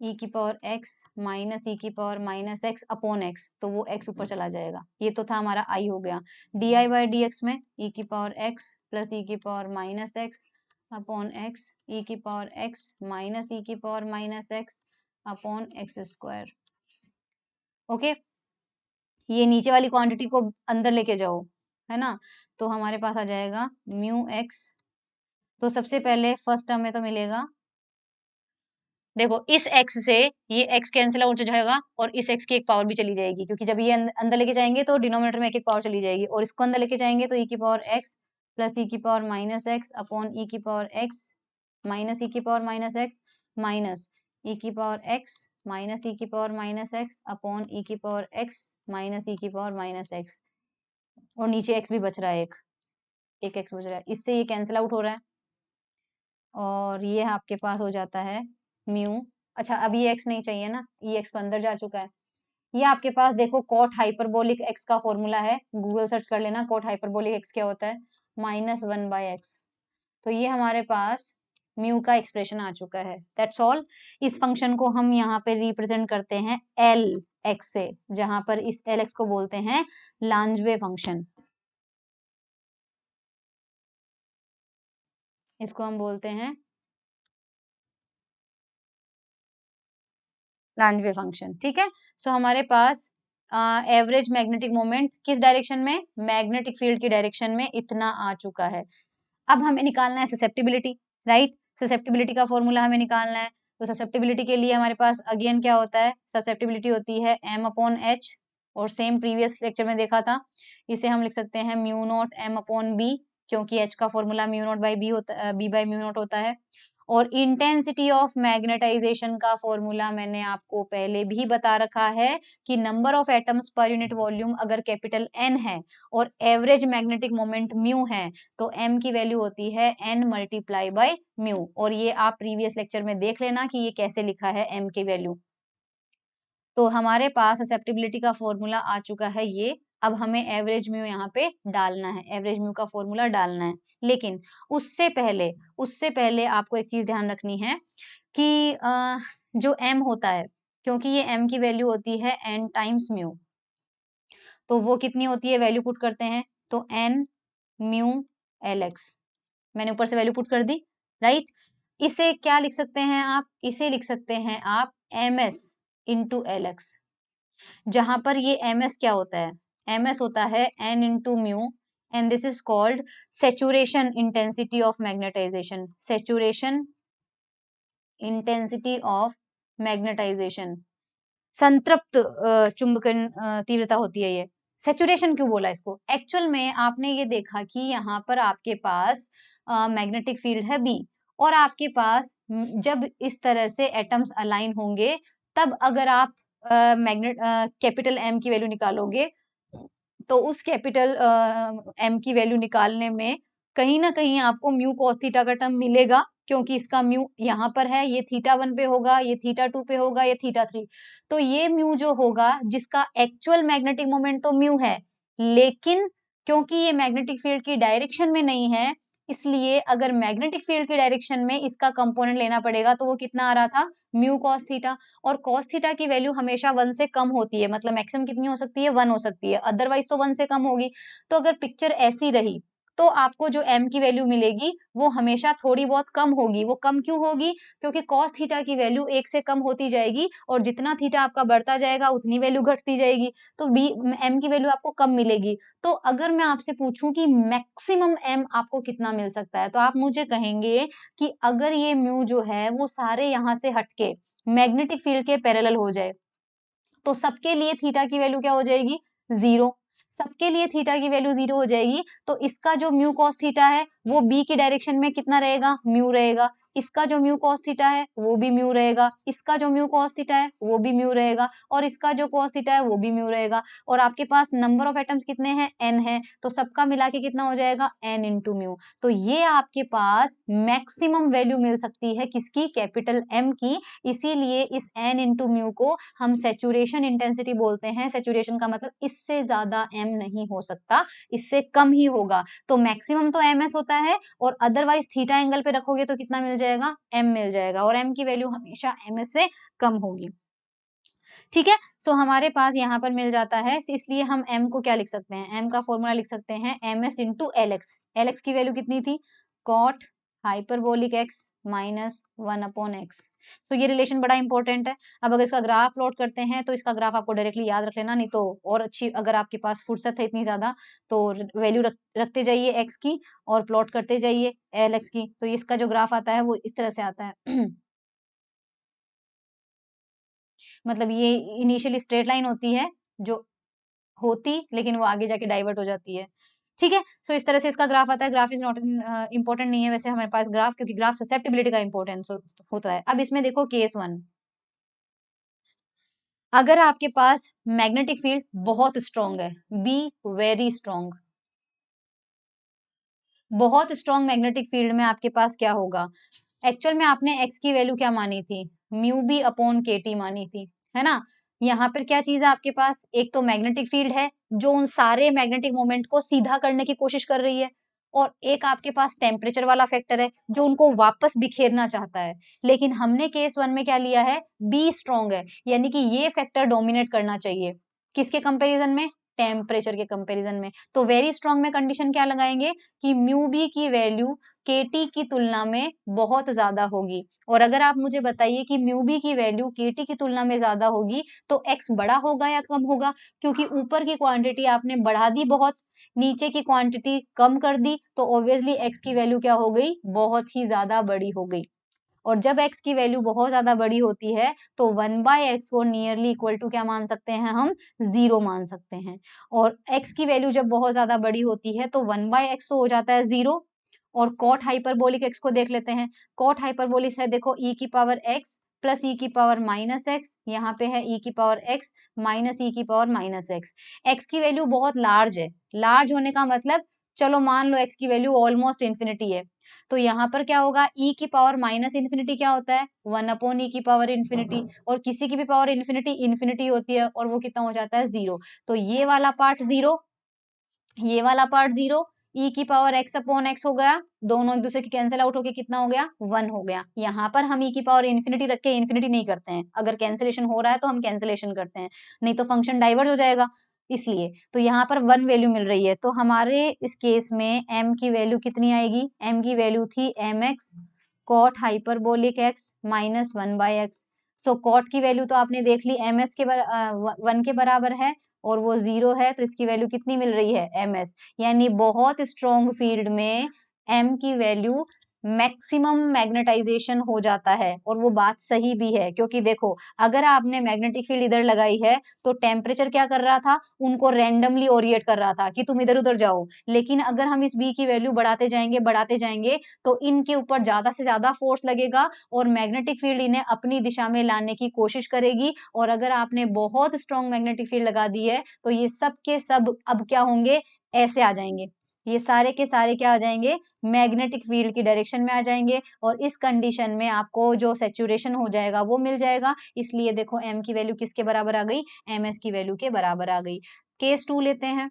Speaker 1: ई की पावर एक्स माइनस ई की power minus X upon x, तो वो एक्स ऊपर चला जाएगा। ये तो था हमारा आई हो गया। D I by D X में ई की पावर एक्स प्लस ई की power minus X upon X E की पावर एक्स माइनस ई की power minus X upon X square. Okay, ये नीचे वाली क्वांटिटी को अंदर लेके जाओ, है ना। तो हमारे पास आ जाएगा म्यू एक्स। तो सबसे पहले फर्स्ट टर्म में तो मिलेगा, देखो इस x से ये x कैंसिल आउट हो जाएगा और इस x की एक पावर भी चली जाएगी, क्योंकि जब ये अंदर लेके जाएंगे तो डिनोमिनेटर में एक एक पावर चली जाएगी, और इसको अंदर लेके जाएंगे तो e की पावर x प्लस e की power minus X upon e की पावर x माइनस e की power minus x minus e की पावर x माइनस e की power minus X upon e की पावर x माइनस e की power minus x, और नीचे x भी बच रहा है, एक x बच रहा है, इससे ये कैंसिल आउट हो रहा है और ये आपके पास हो जाता है म्यू। अच्छा अब ये x नहीं चाहिए ना, ये x तो अंदर जा चुका है। ये आपके पास देखो कॉट हाइपरबोलिक x का फॉर्मूला है, गूगल सर्च कर लेना कॉट हाइपरबोलिक x क्या होता है, -1/x। तो ये हमारे पास म्यू का एक्सप्रेशन आ चुका है। That's all. इस फंक्शन को हम यहाँ पे रिप्रेजेंट करते हैं एल एक्स से, जहां पर इस एल एक्स को बोलते हैं लांजवे फंक्शन। इसको हम बोलते हैं लांजवे फंक्शन, ठीक है। सो हमारे पास एवरेज मैग्नेटिक मोमेंट किस डायरेक्शन में, मैग्नेटिक फील्ड की डायरेक्शन में इतना आ चुका है। अब हमें निकालना है ससेप्टिबिलिटी, राइट। ससेप्टिबिलिटी का फॉर्मूला हमें निकालना है। तो ससेप्टिबिलिटी के लिए हमारे पास अगेन क्या होता है, ससेप्टिबिलिटी होती है m अपॉन एच, और सेम प्रीवियस लेक्चर में देखा था। इसे हम लिख सकते हैं mu not m upon B, क्योंकि h का formula mu not by B होता, बी बाई म्यू नॉट होता है। और इंटेंसिटी ऑफ मैग्नेटाइजेशन का फॉर्मूला मैंने आपको पहले भी बता रखा है कि number of atoms per unit volume अगर कैपिटल N है और एवरेज मैग्नेटिक मोमेंट म्यू है, तो m की वैल्यू होती है n मल्टीप्लाई बाय म्यू। और ये आप प्रीवियस लेक्चर में देख लेना कि ये कैसे लिखा है m की वैल्यू। तो हमारे पास ससेप्टिबिलिटी का फॉर्मूला आ चुका है ये। अब हमें एवरेज म्यू यहाँ पे डालना है, एवरेज म्यू का फॉर्मूला डालना है। लेकिन उससे पहले आपको एक चीज ध्यान रखनी है कि जो m होता है, क्योंकि ये m की वैल्यू होती है n टाइम्स म्यू, तो वो कितनी होती है, वैल्यू पुट करते हैं तो n म्यू एल एक्स, मैंने ऊपर से वैल्यू पुट कर दी, राइट। इसे क्या लिख सकते हैं आप, इसे लिख सकते हैं आप ms इंटू एल एक्स, जहां पर ये ms क्या होता है, ms होता है n into mu, and this is called saturation intensity of magnetization, saturation intensity of magnetization, संतृप्त चुंबकन तीव्रता होती है ये। सेचुरेशन क्यों बोला इसको, एक्चुअल में आपने ये देखा कि यहाँ पर आपके पास मैग्नेटिक फील्ड है बी, और आपके पास जब इस तरह से एटम्स अलाइन होंगे तब अगर आप मैग्नेट कैपिटल एम की वैल्यू निकालोगे, तो उस कैपिटल एम की वैल्यू निकालने में कहीं ना कहीं आपको म्यू कॉस थीटा का टर्म मिलेगा, क्योंकि इसका म्यू यहाँ पर है, ये थीटा 1 पे होगा, ये थीटा 2 पे होगा, ये थीटा 3, तो ये म्यू जो होगा जिसका एक्चुअल मैग्नेटिक मोमेंट तो म्यू है, लेकिन क्योंकि ये मैग्नेटिक फील्ड की डायरेक्शन में नहीं है, इसलिए अगर मैग्नेटिक फील्ड की डायरेक्शन में इसका कंपोनेंट लेना पड़ेगा तो वो कितना आ रहा था, म्यू कॉस थीटा, और कॉस थीटा की वैल्यू हमेशा 1 से कम होती है, मतलब मैक्सिमम कितनी हो सकती है, 1 हो सकती है, अदरवाइज तो 1 से कम होगी। तो अगर पिक्चर ऐसी रही तो आपको जो m की वैल्यू मिलेगी वो हमेशा थोड़ी बहुत कम होगी। वो कम क्यों होगी, क्योंकि cos थीटा की वैल्यू 1 से कम होती जाएगी, और जितना थीटा आपका बढ़ता जाएगा उतनी वैल्यू घटती जाएगी, तो m की वैल्यू आपको कम मिलेगी। तो अगर मैं आपसे पूछूं कि मैक्सिमम m आपको कितना मिल सकता है, तो आप मुझे कहेंगे कि अगर ये म्यू जो है वो सारे यहाँ से हटके मैग्नेटिक फील्ड के पैरेलल हो जाए, तो सबके लिए थीटा की वैल्यू क्या हो जाएगी, 0। सबके लिए थीटा की वैल्यू 0 हो जाएगी, तो इसका जो म्यू कॉस थीटा है वो बी की डायरेक्शन में कितना रहेगा, म्यू रहेगा। इसका जो म्यू कॉस थीटा है वो भी म्यू रहेगा, इसका जो म्यू कॉस थीटा है वो भी म्यू रहेगा, और इसका जो कॉस थीटा है वो भी म्यू रहेगा। और आपके पास नंबर ऑफ एटम्स कितने हैं, n है, तो सबका मिला के कितना हो जाएगा, n इंटू म्यू। तो ये आपके पास मैक्सिमम वैल्यू मिल सकती है किसकी, कैपिटल M की। इसीलिए इस n इंटू म्यू को हम सेचुरेशन इंटेंसिटी बोलते हैं। सेचुरेशन का मतलब इससे ज्यादा m नहीं हो सकता, इससे कम ही होगा। तो मैक्सिमम तो ms होता है, और अदरवाइज थीटा एंगल पे रखोगे तो कितना मिल जाएगा, m मिल जाएगा, और m की वैल्यू हमेशा ms से कम होगी। ठीक है, सो हमारे पास यहाँ पर मिल जाता है, इसलिए हम m को क्या लिख सकते हैं, m का फॉर्मूला लिख सकते हैं ms into L x. L x की वैल्यू कितनी थी, cot hyperbolic x minus 1 upon x. तो ये रिलेशन बड़ा इंपॉर्टेंट है। अब अगर इसका ग्राफ प्लॉट करते हैं तो इसका ग्राफ आपको डायरेक्टली याद रख लेना, नहीं तो और अच्छी, अगर आपके पास फुर्सत है इतनी ज्यादा तो वैल्यू रखते जाइए एक्स की और प्लॉट करते जाइए एल एक्स की। तो इसका जो ग्राफ आता है वो इस तरह से आता है मतलब ये इनिशियली स्ट्रेट लाइन होती है जो होती, लेकिन वो आगे जाके डाइवर्ट हो जाती है। ठीक है, सो इस तरह से इसका ग्राफ आता है। ग्राफ इज नॉट इंपॉर्टेंट नहीं है वैसे हमारे पास ग्राफ, क्योंकि ग्राफ ससेप्टिबिलिटी का इंपॉर्टेंस होता है। अब इसमें देखो केस 1, अगर आपके पास मैग्नेटिक फील्ड बहुत स्ट्रांग है, बी वेरी स्ट्रांग, बहुत स्ट्रांग मैग्नेटिक फील्ड में आपके पास क्या होगा, एक्चुअल में आपने x की वैल्यू क्या मानी थी, म्यू बी अपॉन के टी मानी थी, है ना। यहाँ पर क्या चीज है आपके पास, एक तो मैग्नेटिक फील्ड है जो उन सारे मैग्नेटिक मोमेंट को सीधा करने की कोशिश कर रही है, और एक आपके पास टेम्परेचर वाला फैक्टर है जो उनको वापस बिखेरना चाहता है। लेकिन हमने केस 1 में क्या लिया है, बी स्ट्रॉन्ग है, यानी कि ये फैक्टर डोमिनेट करना चाहिए किसके कंपैरिजन में, टेम्परेचर के कंपैरिजन में। तो वेरी स्ट्रॉन्ग में कंडीशन क्या लगाएंगे कि म्यू बी की वैल्यू केटी की तुलना में बहुत ज्यादा होगी, और अगर आप मुझे बताइए कि म्यू बी की वैल्यू केटी की तुलना में ज्यादा होगी तो एक्स बड़ा होगा या कम होगा, क्योंकि ऊपर की क्वांटिटी आपने बढ़ा दी बहुत, नीचे की क्वांटिटी कम कर दी, तो ऑब्वियसली एक्स की वैल्यू क्या हो गई, बहुत ही ज्यादा बड़ी हो गई। और जब x की वैल्यू बहुत ज्यादा बड़ी होती है तो 1/x को नियरली इक्वल टू क्या मान सकते हैं हम, 0 मान सकते हैं। और x की वैल्यू जब बहुत ज्यादा बड़ी होती है तो 1/x तो हो जाता है 0। और कॉट हाइपरबोलिक x को देख लेते हैं। कॉट हाइपरबोलिक है देखो e की पावर x प्लस e की पावर माइनस एक्स, यहाँ पे है e की पावर x माइनस e की पावर माइनस एक्स। x की वैल्यू बहुत लार्ज है, लार्ज होने का मतलब चलो मान लो x की वैल्यू ऑलमोस्ट इन्फिनिटी है, तो यहाँ पर क्या होगा, e की पावर माइनस इन्फिनिटी क्या होता है, 1 अपॉन e की पावर इन्फिनिटी, और किसी की भी पावर इन्फिनिटी इन्फिनिटी होती है और वो कितना हो जाता है, 0। तो ये वाला पार्ट 0, ये वाला पार्ट 0, e की पावर x अपॉन x हो गया, दोनों एक दूसरे के कैंसिल आउट होके कितना हो गया, 1 हो गया। यहाँ पर हम e की पावर इन्फिनिटी रख के इन्फिनिटी नहीं करते हैं, अगर कैंसिलेशन हो रहा है तो हम कैंसिलेशन करते हैं, नहीं तो फंक्शन डाइवर्ट हो जाएगा, इसलिए। तो यहाँ पर 1 वैल्यू मिल रही है, तो हमारे इस केस में m की वैल्यू कितनी आएगी, m की वैल्यू थी mx cot hyperbolic x minus 1/x। So cot की वैल्यू तो आपने देख ली, ms के 1 के बराबर है और वो 0 है, तो इसकी वैल्यू कितनी मिल रही है, ms। यानी बहुत स्ट्रॉन्ग फील्ड में m की वैल्यू मैक्सिमम मैग्नेटाइजेशन हो जाता है। और वो बात सही भी है, क्योंकि देखो अगर आपने मैग्नेटिक फील्ड इधर लगाई है तो टेम्परेचर क्या कर रहा था, उनको रैंडमली ओरिएट कर रहा था कि तुम इधर उधर जाओ। लेकिन अगर हम इस बी की वैल्यू बढ़ाते जाएंगे तो इनके ऊपर ज्यादा से ज्यादा फोर्स लगेगा और मैग्नेटिक फील्ड इन्हें अपनी दिशा में लाने की कोशिश करेगी। और अगर आपने बहुत स्ट्रॉन्ग मैग्नेटिक फील्ड लगा दी है तो ये सब के सब अब क्या होंगे, ऐसे आ जाएंगे, ये सारे के सारे क्या आ जाएंगे, मैग्नेटिक फील्ड की डायरेक्शन में आ जाएंगे। और इस कंडीशन में आपको जो सैचुरेशन हो जाएगा वो मिल जाएगा। इसलिए देखो m की वैल्यू किसके बराबर आ गई, ms की वैल्यू के बराबर आ गई। केस 2 लेते हैं।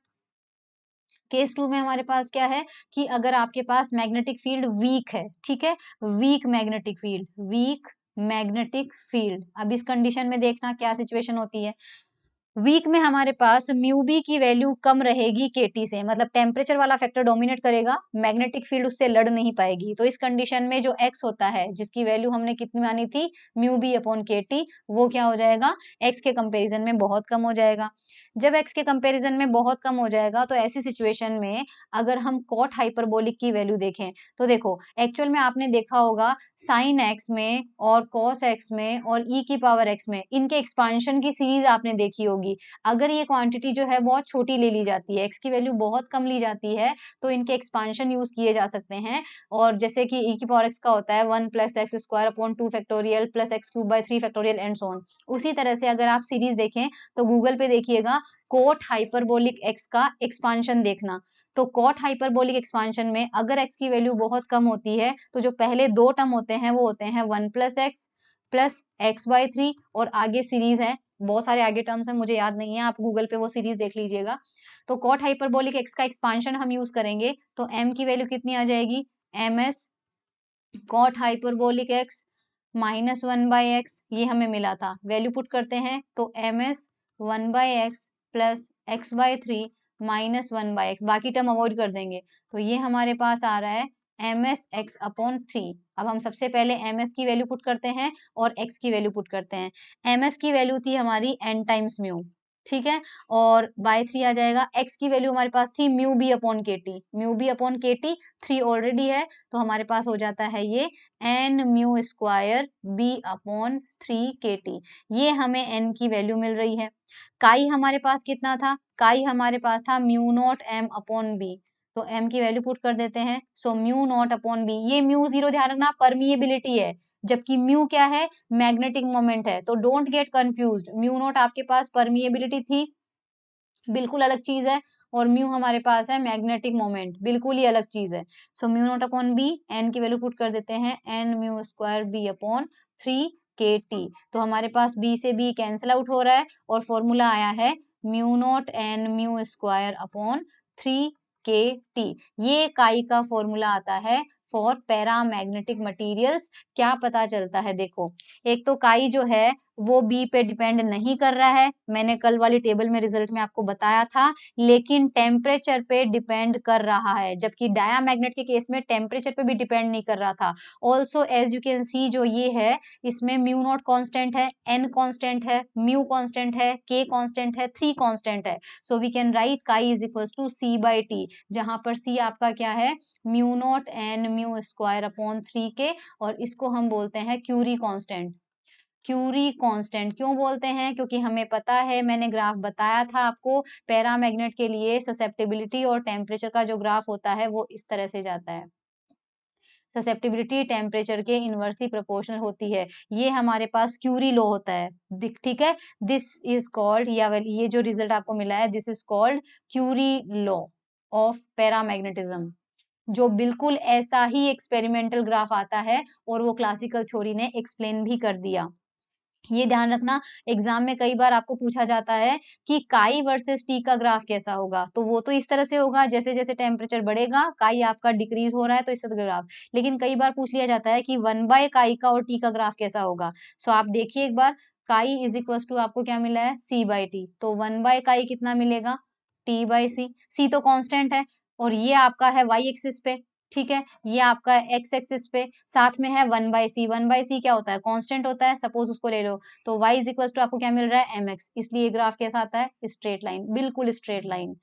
Speaker 1: केस 2 में हमारे पास क्या है कि अगर आपके पास मैग्नेटिक फील्ड वीक है, ठीक है, weak magnetic field, weak magnetic field. अब इस कंडीशन में देखना क्या सिचुएशन होती है। वीक में हमारे पास म्यू बी की वैल्यू कम रहेगी केटी से, मतलब टेम्परेचर वाला फैक्टर डोमिनेट करेगा, मैग्नेटिक फील्ड उससे लड़ नहीं पाएगी। तो इस कंडीशन में जो एक्स होता है जिसकी वैल्यू हमने कितनी मानी थी, म्यू बी अपॉन केटी, वो क्या हो जाएगा, एक्स के कंपैरिजन में बहुत कम हो जाएगा। जब एक्स के कंपैरिजन में बहुत कम हो जाएगा तो ऐसी सिचुएशन में अगर हम कॉट हाइपरबोलिक की वैल्यू देखें तो देखो एक्चुअल में आपने देखा होगा साइन एक्स में और कॉस एक्स में और ई की पावर एक्स में इनके एक्सपांशन की सीरीज आपने देखी होगी। अगर ये क्वांटिटी जो है बहुत छोटी ले ली जाती है, एक्स की वैल्यू बहुत कम ली जाती है, तो इनके एक्सपांशन यूज किए जा सकते हैं। और जैसे कि ई की पावर एक्स का होता है 1 plus x square upon 2 factorial plus x cube by 3 factorial and so on. उसी तरह से अगर आप सीरीज देखें तो गूगल पे देखिएगा कोट हाइपरबोलिक एक्स का एक्सपांशन देखना। तो कॉट हाइपरबोलिक एक्सपांशन में अगर x की वैल्यू बहुत कम होती है तो जो पहले दो टर्म होते हैं वो होते हैं 1 प्लस एक्स बाई 3 और आगे सीरीज है, बहुत सारे आगे टर्म्स हैं, मुझे याद नहीं है, आप गूगल पे वो सीरीज देख लीजिएगा। तो कॉट हाइपरबोलिक एक्स का एक्सपांशन हम यूज करेंगे तो m की वैल्यू कितनी आ जाएगी, ms cot hyperbolic x minus 1/x, ये हमें मिला था, वैल्यू पुट करते हैं तो ms 1/x plus x by 3 minus 1/x, बाकी टर्म अवॉइड कर देंगे। तो ये हमारे पास आ रहा है ms x अपॉन 3। अब हम सबसे पहले ms की वैल्यू पुट करते हैं और x की वैल्यू पुट करते हैं। ms की वैल्यू थी हमारी n टाइम्स म्यू, ठीक है, और बाय 3 आ जाएगा। x की वैल्यू हमारे पास थी म्यू बी अपॉन के टी, म्यू बी अपॉन के टी 3 ऑलरेडी है, तो हमारे पास हो जाता है ये N mu square B upon 3 k T. ये हमें n की वैल्यू मिल रही है। काई हमारे पास कितना था, काई हमारे पास था mu not m upon B, तो m की वैल्यू पुट कर देते हैं। So mu not upon B, ये म्यू जीरो ध्यान रखना परमिएबिलिटी है, जबकि म्यू क्या है, मैग्नेटिक मोमेंट है। तो don't get confused, mu naught आपके पास परमिएबिलिटी थी, बिल्कुल अलग चीज है, और म्यू हमारे पास है मैग्नेटिक मोमेंट, बिल्कुल ही अलग चीज है। So mu not upon B, N की वैल्यू पुट कर देते हैं, N mu square B upon 3 k T. तो हमारे पास बी से बी कैंसिल आउट हो रहा है और फॉर्मूला आया है mu not N mu square upon 3 k T. ये काई का फॉर्मूला आता है फॉर पैरामैग्नेटिक मटीरियल्स। क्या पता चलता है, देखो एक तो काई जो है वो बी पे डिपेंड नहीं कर रहा है, मैंने कल वाली टेबल में रिजल्ट में आपको बताया था, लेकिन टेम्परेचर पे डिपेंड कर रहा है, जबकि डायामैग्नेट के केस में टेम्परेचर पे भी डिपेंड नहीं कर रहा था। Also as you can see जो ये है इसमें म्यू नॉट कांस्टेंट है, एन कांस्टेंट है, म्यू कांस्टेंट है, के कांस्टेंट है, 3 कांस्टेंट है। So we can write chi is equal to C by T, जहां पर सी आपका क्या है, mu not N mu square upon 3 k, और इसको हम बोलते हैं क्यूरी कांस्टेंट। क्यूरी कांस्टेंट क्यों बोलते हैं, क्योंकि हमें पता है, मैंने ग्राफ बताया था आपको, पैरामैग्नेट के लिए ससेप्टिबिलिटी और टेम्परेचर का जो ग्राफ होता है वो इस तरह से जाता है, ससेप्टिबिलिटी टेम्परेचर के इनवर्सली प्रोपोर्शनल होती है। ये हमारे पास क्यूरी लॉ होता है, ठीक है, दिस इज कॉल्ड, या ये जो रिजल्ट आपको मिला है this is called Curie law of paramagnetism, जो बिल्कुल ऐसा ही एक्सपेरिमेंटल ग्राफ आता है और वो क्लासिकल थ्योरी ने एक्सप्लेन भी कर दिया। ये ध्यान रखना, एग्जाम में कई बार आपको पूछा जाता है कि काई वर्सेस टी का ग्राफ कैसा होगा, तो वो तो इस तरह से होगा, जैसे जैसे टेम्परेचर बढ़ेगा काई आपका डिक्रीज हो रहा है तो इस तरह का ग्राफ। लेकिन कई बार पूछ लिया जाता है कि 1 बाय काई का और टी का ग्राफ कैसा होगा। सो आप देखिए एक बार, काई इज इक्वल टू आपको क्या मिला है, सी बाई टी, तो 1 बाय काई कितना मिलेगा, टी बाई सी, सी तो कांस्टेंट है और ये आपका है वाई एक्सिस पे, ठीक है, ये आपका एक्स एक्सिस पे, साथ में है 1/c, 1/c क्या होता है, कांस्टेंट होता है, सपोज उसको ले लो, तो y इज इक्वल टू आपको क्या मिल रहा है mx, इसलिए ये ग्राफ कैसा आता है, स्ट्रेट लाइन, बिल्कुल स्ट्रेट लाइन।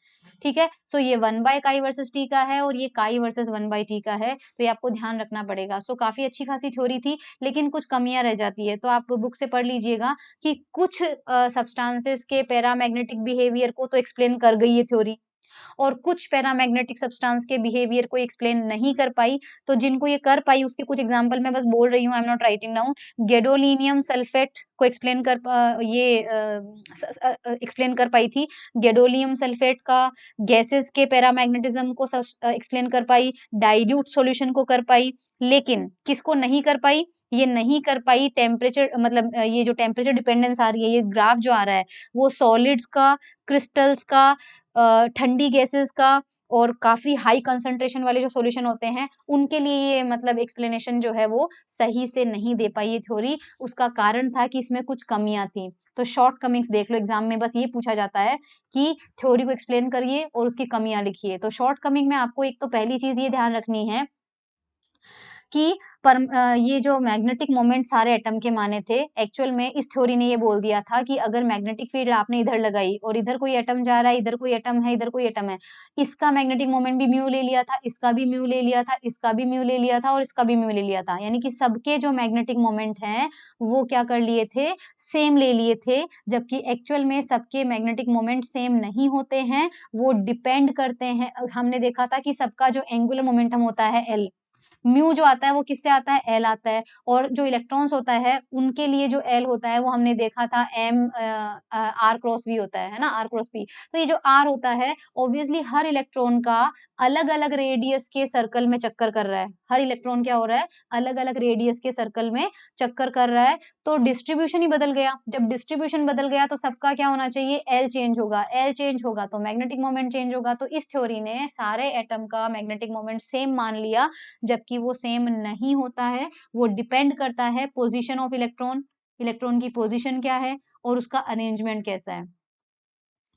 Speaker 1: ठीक है, सो ये 1/chi वर्सेस t का है और ये chi वर्सेस 1/t का है, तो ये आपको ध्यान रखना पड़ेगा। सो काफी अच्छी खासी थ्योरी थी, लेकिन कुछ कमियां रह जाती है, तो आप बुक से पढ़ लीजिएगा कि कुछ सब्सटेंसेस के पैरामैग्नेटिक बिहेवियर को तो एक्सप्लेन कर गई है थ्योरी, और कुछ पैरामैग्नेटिक सब्सटेंस के बिहेवियर को एक्सप्लेन नहीं कर पाई। तो जिनको ये कर पाई उसके कुछ एग्जांपल मैं बस बोल रही हूँ, I am not writing down. Gadolinium sulphate को एक्सप्लेन कर एक्सप्लेन कर पाई थी, गैडोलियम सल्फेट का। गैसेस के पैरामैग्नेटिज्म को एक्सप्लेन कर पाई, डाइल्यूट सॉल्यूशन को कर पाई, लेकिन किसको नहीं कर पाई, ये नहीं कर पाई टेम्परेचर, मतलब ये जो टेम्परेचर डिपेंडेंस आ रही है, ये ग्राफ जो आ रहा है वो सॉलिड्स का, क्रिस्टल्स का, ठंडी गैसेस का, और काफी हाई कंसंट्रेशन वाले जो सॉल्यूशन होते हैं उनके लिए ये मतलब एक्सप्लेनेशन जो है वो सही से नहीं दे पाई ये थ्योरी। उसका कारण था कि इसमें कुछ कमियां थी। तो शॉर्ट कमिंग्स देख लो, एग्जाम में बस ये पूछा जाता है कि थ्योरी को एक्सप्लेन करिए और उसकी कमियां लिखिए। तो शॉर्ट कमिंग में आपको एक तो पहली चीज ये ध्यान रखनी है कि ये जो मैग्नेटिक मोमेंट सारे एटम के माने थे, एक्चुअल में इस थ्योरी ने ये बोल दिया था कि अगर मैग्नेटिक फील्ड आपने इधर लगाई और इधर कोई एटम जा रहा है, इधर कोई एटम है, इधर कोई एटम है, इसका मैग्नेटिक मोमेंट भी म्यू ले लिया था, इसका भी म्यू ले लिया था, इसका भी म्यू ले लिया था और इसका भी म्यू ले लिया था, यानी कि सबके जो मैग्नेटिक मोमेंट हैं वो क्या कर लिए थे, सेम ले लिए थे। जबकि एक्चुअल में सबके मैग्नेटिक मोमेंट सेम नहीं होते हैं, वो डिपेंड करते हैं। हमने देखा था कि सबका जो एंगुलर मोमेंटम होता है एल, म्यू जो आता है वो किससे आता है, एल आता है। और जो इलेक्ट्रॉन्स होता है उनके लिए जो एल होता है वो हमने देखा था एम आर क्रॉस वी होता है ना, आर क्रॉस पी। तो ये जो आर होता है ऑब्वियसली हर इलेक्ट्रॉन का अलग अलग रेडियस के सर्कल में चक्कर कर रहा है, हर इलेक्ट्रॉन क्या हो रहा है, अलग अलग रेडियस के सर्कल में चक्कर कर रहा है। तो डिस्ट्रीब्यूशन ही बदल गया, जब डिस्ट्रीब्यूशन बदल गया तो सबका क्या होना चाहिए, एल चेंज होगा, एल चेंज होगा तो मैग्नेटिक मोमेंट चेंज होगा। तो इस थ्योरी ने सारे एटम का मैग्नेटिक मोमेंट सेम मान लिया, जबकि वो सेम नहीं होता है, वो डिपेंड करता है पोजीशन ऑफ इलेक्ट्रॉन, इलेक्ट्रॉन की पोजीशन क्या है और उसका अरेंजमेंट कैसा है,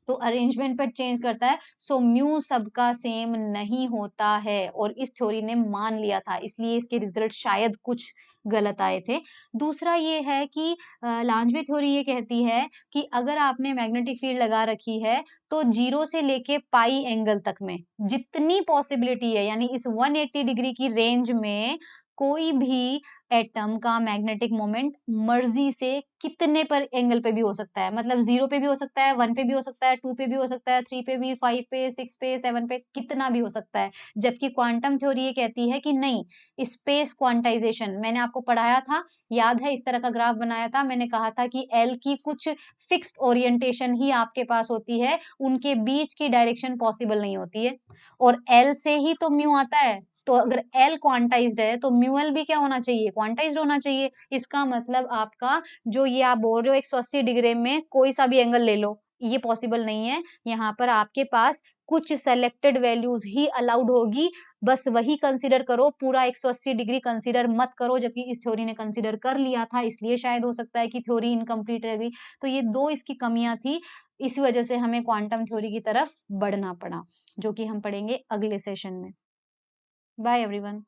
Speaker 1: तो अरेंजमेंट पर चेंज करता है। सो म्यू सबका सेम नहीं होता है और इस थ्योरी ने मान लिया था, इसलिए इसके रिजल्ट शायद कुछ गलत आए थे। दूसरा ये है कि लांजवे थ्योरी ये कहती है कि अगर आपने मैग्नेटिक फील्ड लगा रखी है तो 0 से लेके पाई एंगल तक में जितनी पॉसिबिलिटी है, यानी इस 180 डिग्री की रेंज में कोई भी एटम का मैग्नेटिक मोमेंट मर्जी से कितने पर एंगल पे भी हो सकता है, मतलब 0 पे भी हो सकता है, 1 पे भी हो सकता है, 2 पे भी हो सकता है, 3 पे भी, 5 पे, 6 पे, 7 पे, कितना भी हो सकता है। जबकि क्वांटम थ्योरी ये कहती है कि नहीं, स्पेस क्वांटाइजेशन मैंने आपको पढ़ाया था, याद है, इस तरह का ग्राफ बनाया था, मैंने कहा था कि एल की कुछ फिक्स्ड ओरिएंटेशन ही आपके पास होती है, उनके बीच की डायरेक्शन पॉसिबल नहीं होती है, और एल से ही तो म्यू आता है। तो अगर एल क्वांटाइज्ड है तो म्यू एल भी क्या होना चाहिए, क्वांटाइज्ड होना चाहिए। इसका मतलब आपका जो ये आप बोल रहे हो 180 डिग्री में कोई सा भी एंगल ले लो, ये पॉसिबल नहीं है। यहाँ पर आपके पास कुछ सेलेक्टेड वैल्यूज ही अलाउड होगी, बस वही कंसीडर करो, पूरा 180 डिग्री कंसीडर मत करो, जबकि इस थ्योरी ने कंसीडर कर लिया था, इसलिए शायद हो सकता है कि थ्योरी इनकम्प्लीट रह गई। तो ये दो इसकी कमियां थी, इस वजह से हमें क्वांटम थ्योरी की तरफ बढ़ना पड़ा, जो कि हम पढ़ेंगे अगले सेशन में। Bye everyone.